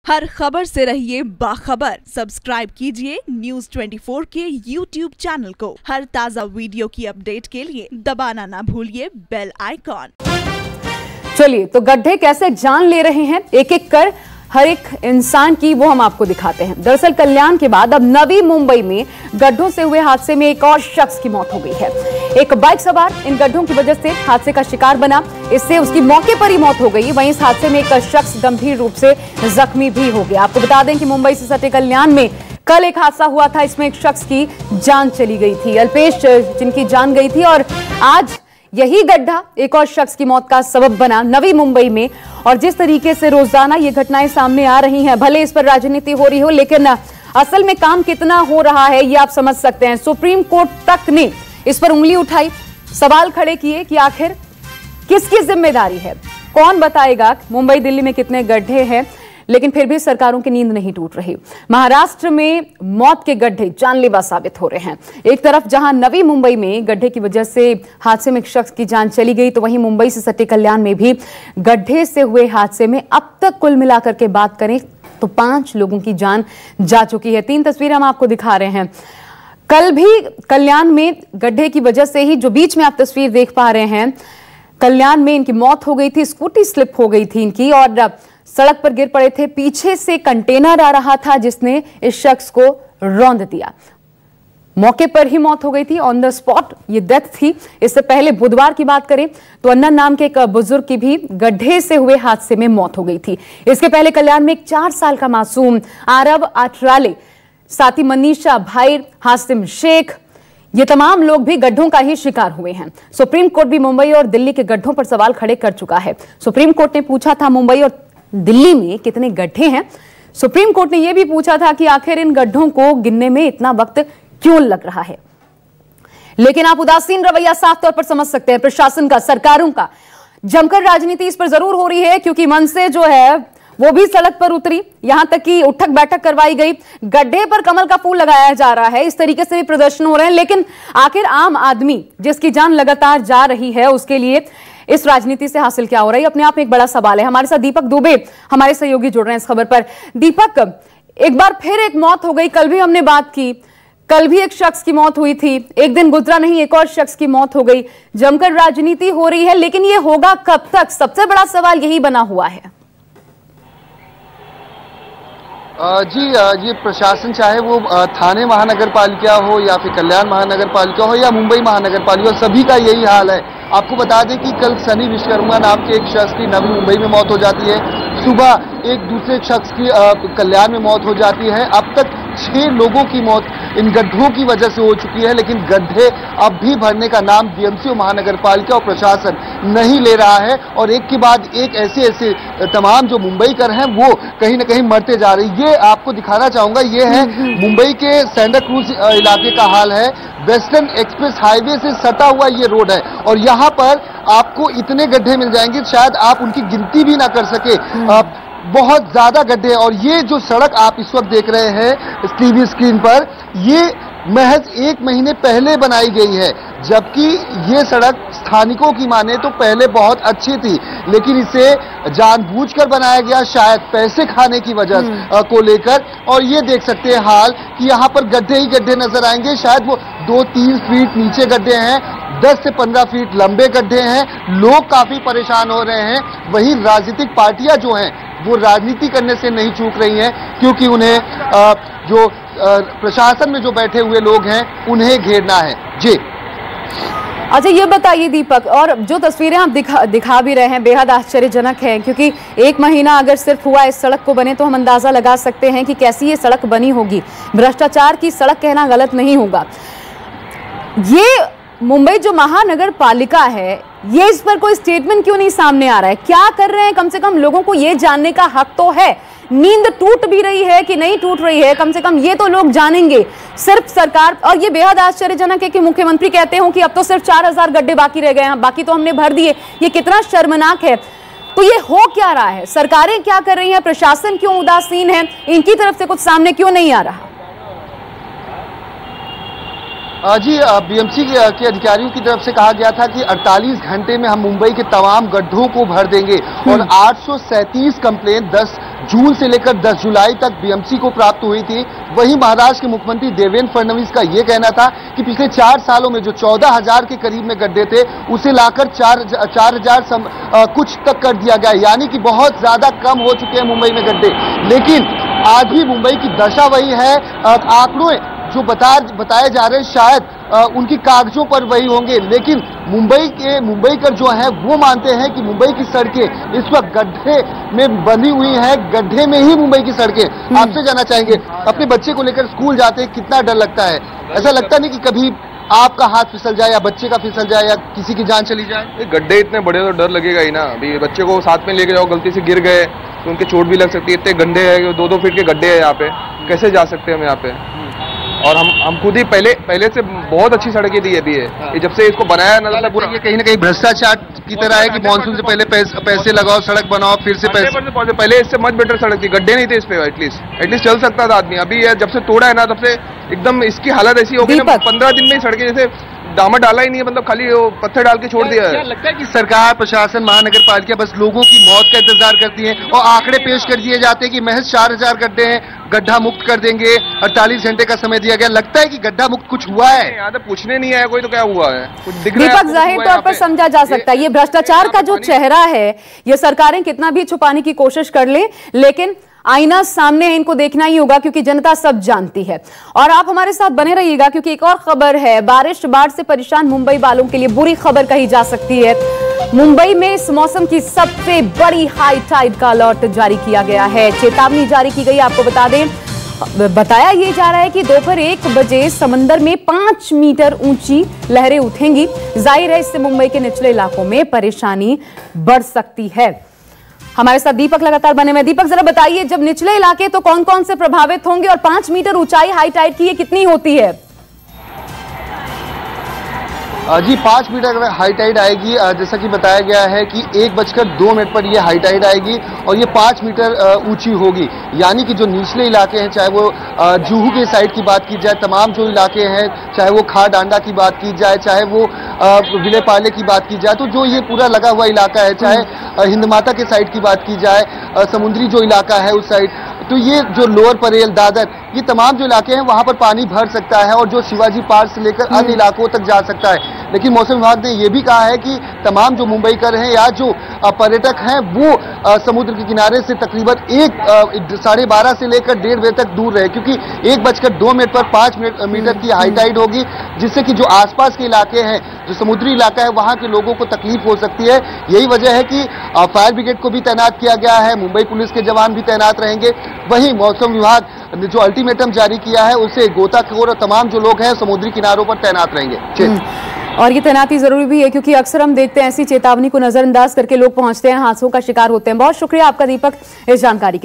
हर खबर से रहिए बाखबर। सब्सक्राइब कीजिए News 24 के YouTube चैनल को। हर ताजा वीडियो की अपडेट के लिए दबाना ना भूलिए बेल आइकॉन। चलिए तो गड्ढे कैसे जान ले रहे हैं एक एक कर हर एक इंसान की, वो हम आपको दिखाते हैं। दरअसल कल्याण के बाद अब नवी मुंबई में गड्ढों से हुए हादसे में एक और शख्स की मौत हो गई है। एक बाइक सवार इन गड्ढों की वजह से हादसे का शिकार बना, इससे उसकी मौके पर ही मौत हो गई। वहीं इस हादसे में एक शख्स गंभीर रूप से जख्मी भी हो गया। आपको बता दें कि मुंबई से सटे कल्याण में कल एक हादसा हुआ था, इसमें एक शख्स की जान चली गई थी, अल्पेश जिनकी जान गई थी, और आज यही गड्ढा एक और शख्स की मौत का सबब बना नवी मुंबई में। और जिस तरीके से रोजाना ये घटनाएं सामने आ रही हैं, भले इस पर राजनीति हो रही हो, लेकिन असल में काम कितना हो रहा है ये आप समझ सकते हैं। सुप्रीम कोर्ट तक ने इस पर उंगली उठाई, सवाल खड़े किए कि आखिर किसकी जिम्मेदारी है, कौन बताएगा मुंबई दिल्ली में कितने गड्ढे हैं। लेकिन फिर भी सरकारों की नींद नहीं टूट रही। महाराष्ट्र में मौत के गड्ढे जानलेवा साबित हो रहे हैं। एक तरफ जहां नवी मुंबई में गड्ढे की वजह से हादसे में एक शख्स की जान चली गई, तो वहीं मुंबई से सटे कल्याण में भी गड्ढे से हुए हादसे में अब तक कुल मिलाकर के बात करें तो 5 लोगों की जान जा चुकी है। 3 तस्वीरें हम आपको दिखा रहे हैं। कल भी कल्याण में गड्ढे की वजह से ही, जो बीच में आप तस्वीर देख पा रहे हैं, कल्याण में इनकी मौत हो गई थी। स्कूटी स्लिप हो गई थी इनकी और सड़क पर गिर पड़े थे। पीछे से कंटेनर आ रहा था जिसने इस शख्स को रौंद दिया। मौके पर ही मौत हो गई थी, ऑन द स्पॉट ये डेथ थी। इससे पहले बुधवार की बात करें तो अन्ना नाम के एक बुजुर्ग की भी गड्ढे से हुए हादसे में मौत हो गई थी। इसके पहले कल्याण में एक 4 साल का मासूम आरव आठराले, साथी मनीषा भाई, हासिम शेख, ये तमाम लोग भी गड्ढों का ही शिकार हुए हैं। सुप्रीम कोर्ट भी मुंबई और दिल्ली के गड्ढों पर सवाल खड़े कर चुका है। सुप्रीम कोर्ट ने पूछा था मुंबई और दिल्ली में कितने गड्ढे हैं। सुप्रीम कोर्ट ने यह भी पूछा था कि आखिर इन गड्ढों को गिनने में इतना वक्त क्यों लग रहा है। लेकिन आप उदासीन रवैया साफ तौर पर समझ सकते हैं प्रशासन का, सरकारों का। जमकर राजनीति इस पर जरूर हो रही है, क्योंकि मन से जो है वो भी सड़क पर उतरी, यहां तक कि उठक बैठक करवाई गई, गड्ढे पर कमल का फूल लगाया जा रहा है, इस तरीके से भी प्रदर्शन हो रहे हैं। लेकिन आखिर आम आदमी जिसकी जान लगातार जा रही है, उसके लिए इस राजनीति से हासिल क्या हो रहा है, अपने आप में एक बड़ा सवाल है। हमारे साथ दीपक दुबे हमारे सहयोगी जुड़ रहे हैं इस खबर पर। दीपक, एक बार फिर एक मौत हो गई, कल भी हमने बात की, कल भी एक शख्स की मौत हुई थी, एक दिन गुजरा नहीं एक और शख्स की मौत हो गई। जमकर राजनीति हो रही है, लेकिन ये होगा कब तक, सबसे बड़ा सवाल यही बना हुआ है। ये प्रशासन, चाहे वो थाने महानगर पालिका हो या फिर कल्याण महानगर पालिका हो या मुंबई महानगर पालिका, सभी का यही हाल है। आपको बता दें कि कल सनी विश्वकर्मा नाम के एक शख्स की नवी मुंबई में मौत हो जाती है, सुबह एक दूसरे शख्स की कल्याण में मौत हो जाती है। अब तक 6 लोगों की मौत इन गड्ढों की वजह से हो चुकी है, लेकिन गड्ढे अब भी भरने का नाम बीएमसी और महानगर पालिका और प्रशासन नहीं ले रहा है। और एक के बाद एक ऐसे तमाम जो मुंबईकर हैं वो कहीं ना कहीं मरते जा रहे हैं। ये आपको दिखाना चाहूंगा, ये है मुंबई के सेंटा क्रूज इलाके का हाल है। वेस्टर्न एक्सप्रेस हाईवे से सटा हुआ ये रोड है और यहाँ पर आपको इतने गड्ढे मिल जाएंगे, शायद आप उनकी गिनती भी ना कर सके। बहुत ज्यादा गड्ढे। और ये जो सड़क आप इस वक्त देख रहे हैं टीवी स्क्रीन पर, ये महज 1 महीने पहले बनाई गई है, जबकि ये सड़क स्थानिकों की माने तो पहले बहुत अच्छी थी, लेकिन इसे जानबूझकर बनाया गया, शायद पैसे खाने की वजह को लेकर। और ये देख सकते हैं हाल कि यहाँ पर गड्ढे ही गड्ढे नजर आएंगे, शायद वो 2-3 फीट नीचे गड्ढे हैं, 10 से 15 फीट लंबे गड्ढे हैं। लोग काफी परेशान हो रहे हैं। वहीं राजनीतिक पार्टियां जो हैं वो राजनीति करने से नहीं चूक रही हैं, क्योंकि उन्हें जो प्रशासन में जो बैठे हुए लोग हैं उन्हें घेरना है। जी अच्छा, ये बताइए दीपक, और जो तस्वीरें आप दिखा भी रहे हैं बेहद आश्चर्यजनक है, क्योंकि 1 महीना अगर सिर्फ हुआ इस सड़क को बने तो हम अंदाजा लगा सकते हैं कि कैसी ये सड़क बनी होगी। भ्रष्टाचार की सड़क कहना गलत नहीं होगा। ये मुंबई जो महानगर पालिका है, ये इस पर कोई स्टेटमेंट क्यों नहीं सामने आ रहा है? क्या कर रहे हैं? कम से कम लोगों को ये जानने का हक तो है। नींद टूट भी रही है कि नहीं टूट रही है, कम से कम ये तो लोग जानेंगे। सिर्फ सरकार, और ये बेहद आश्चर्यजनक है कि मुख्यमंत्री कहते हो कि अब तो सिर्फ 4000 गड्ढे बाकी रह गए हैं, बाकी तो हमने भर दिए। ये कितना शर्मनाक है। तो ये हो क्या रहा है? सरकारें क्या कर रही हैं? प्रशासन क्यों उदासीन है? इनकी तरफ से कुछ सामने क्यों नहीं आ रहा? जी, बीएमसी के अधिकारियों की तरफ से कहा गया था कि 48 घंटे में हम मुंबई के तमाम गड्ढों को भर देंगे और 837 कंप्लेन 10 जून से लेकर 10 जुलाई तक बीएमसी को प्राप्त हुई थी, वहीं महाराष्ट्र के मुख्यमंत्री देवेंद्र फडणवीस का यह कहना था कि पिछले 4 सालों में जो 14,000 के करीब में गड्ढे थे उसे लाकर 4,000 कुछ तक कर दिया गया, यानी कि बहुत ज्यादा कम हो चुके हैं मुंबई में गड्ढे। लेकिन आज भी मुंबई की दशा वही है, आंकड़ों जो बताए जा रहे हैं शायद उनकी कागजों पर वही होंगे, लेकिन मुंबईकर जो है वो मानते हैं कि मुंबई की सड़कें इस वक्त गड्ढे में बंधी हुई हैं, गड्ढे में ही मुंबई की सड़कें। आपसे जानना चाहेंगे, अपने बच्चे को लेकर स्कूल जाते हैं कितना डर लगता है? ऐसा लगता नहीं कि कभी आपका हाथ फिसल जाए या बच्चे का फिसल जाए या किसी की जान चली जाए? गड्ढे इतने बड़े तो डर लगेगा ही ना। अभी बच्चे को साथ में लेके जाओ, गलती से गिर गए तो उनके चोट भी लग सकती है। इतने गड्ढे हैं, 2-2 फीट के गड्ढे हैं यहाँ पे, कैसे जा सकते हैं हम यहाँ पे? और हम खुद ही पहले से बहुत अच्छी सड़कें दी है। ये जब से इसको बनाया ना पूरा, ये कहीं ना कहीं भ्रष्टाचार की तरह है कि मानसून से पहले पैसे लगाओ, सड़क बनाओ, फिर से पैसे। पहले इससे मच बेटर सड़क थी, गड्ढे नहीं थे इस पे, एटलीस्ट चल सकता था आदमी। अभी जब से तोड़ा है ना तब से एकदम इसकी हालत ऐसी हो गई ना, 15 दिन में ही सड़कें जैसे डामर डाला ही नहीं है, मतलब खाली वो पत्थर डाल के छोड़ दिया है। क्या लगता है कि सरकार, प्रशासन, महानगर पालिका बस लोगों की मौत का इंतजार करती है और आंकड़े पेश कर दिए जाते हैं कि महज 4,000 गड्ढे हैं, गड्ढा मुक्त कर देंगे, 48 घंटे का समय दिया गया। लगता है कि गड्ढा मुक्त कुछ हुआ है? यहाँ तो पूछने नहीं आया कोई, तो क्या हुआ है? कुछ दिख रहा है? दीपक, जाहिर तौर पर समझा जा सकता है ये भ्रष्टाचार का जो चेहरा है, ये सरकारें कितना भी छुपाने की कोशिश कर ले, लेकिन आईना सामने है, इनको देखना ही होगा क्योंकि जनता सब जानती है। और आप हमारे साथ बने रहिएगा क्योंकि एक और खबर है, बारिश बाढ़ से परेशान मुंबई वालों के लिए बुरी खबर कही जा सकती है। मुंबई में इस मौसम की सबसे बड़ी हाई टाइड का अलर्ट जारी किया गया है, चेतावनी जारी की गई। आपको बताया यह जा रहा है कि दोपहर 1 बजे समंदर में 5 मीटर ऊंची लहरें उठेंगी। जाहिर है इससे मुंबई के निचले इलाकों में परेशानी बढ़ सकती है। हमारे साथ दीपक लगातार बने हुए। दीपक, जरा बताइए, जब निचले इलाके तो कौन कौन से प्रभावित होंगे और 5 मीटर ऊंचाई हाई टाइड की ये कितनी होती है? जी 5 मीटर हाई टाइड आएगी, जैसा कि बताया गया है कि 1:02 पर यह हाई टाइड आएगी और ये 5 मीटर ऊंची होगी। यानी कि जो निचले इलाके हैं, चाहे वो जुहू के साइड की बात की जाए, तमाम जो इलाके हैं, चाहे वो खारडांडा की बात की जाए, चाहे वो विलेपार्ले की बात की जाए, तो जो ये पूरा लगा हुआ इलाका है, चाहे हिंदमाता के साइड की बात की जाए, समुद्री जो इलाका है उस साइड, तो ये जो लोअर परेल, दादर, ये तमाम जो इलाके हैं वहां पर पानी भर सकता है और जो शिवाजी पार्क से लेकर अन्य इलाकों तक जा सकता है। लेकिन मौसम विभाग ने यह भी कहा है कि तमाम जो मुंबईकर हैं या जो पर्यटक हैं वो समुद्र के किनारे से तकरीबन 12:30 से लेकर 1:30 बजे तक दूर रहे, क्योंकि 1:02 पर 5 मीटर की हाई टाइड होगी, जिससे कि जो आसपास के इलाके हैं, जो समुद्री इलाका है, वहां के लोगों को तकलीफ हो सकती है। यही वजह है कि फायर ब्रिगेड को भी तैनात किया गया है, मुंबई पुलिस के जवान भी तैनात रहेंगे। वहीं मौसम विभाग ने जो अल्टीमेटम जारी किया है उससे गोताखोर और तमाम जो लोग हैं समुद्री किनारों पर तैनात रहेंगे। और ये तैनाती जरूरी भी है क्योंकि अक्सर हम देखते हैं ऐसी चेतावनी को नजरअंदाज करके लोग पहुंचते हैं, हादसों का शिकार होते हैं। बहुत शुक्रिया आपका दीपक इस जानकारी के लिए।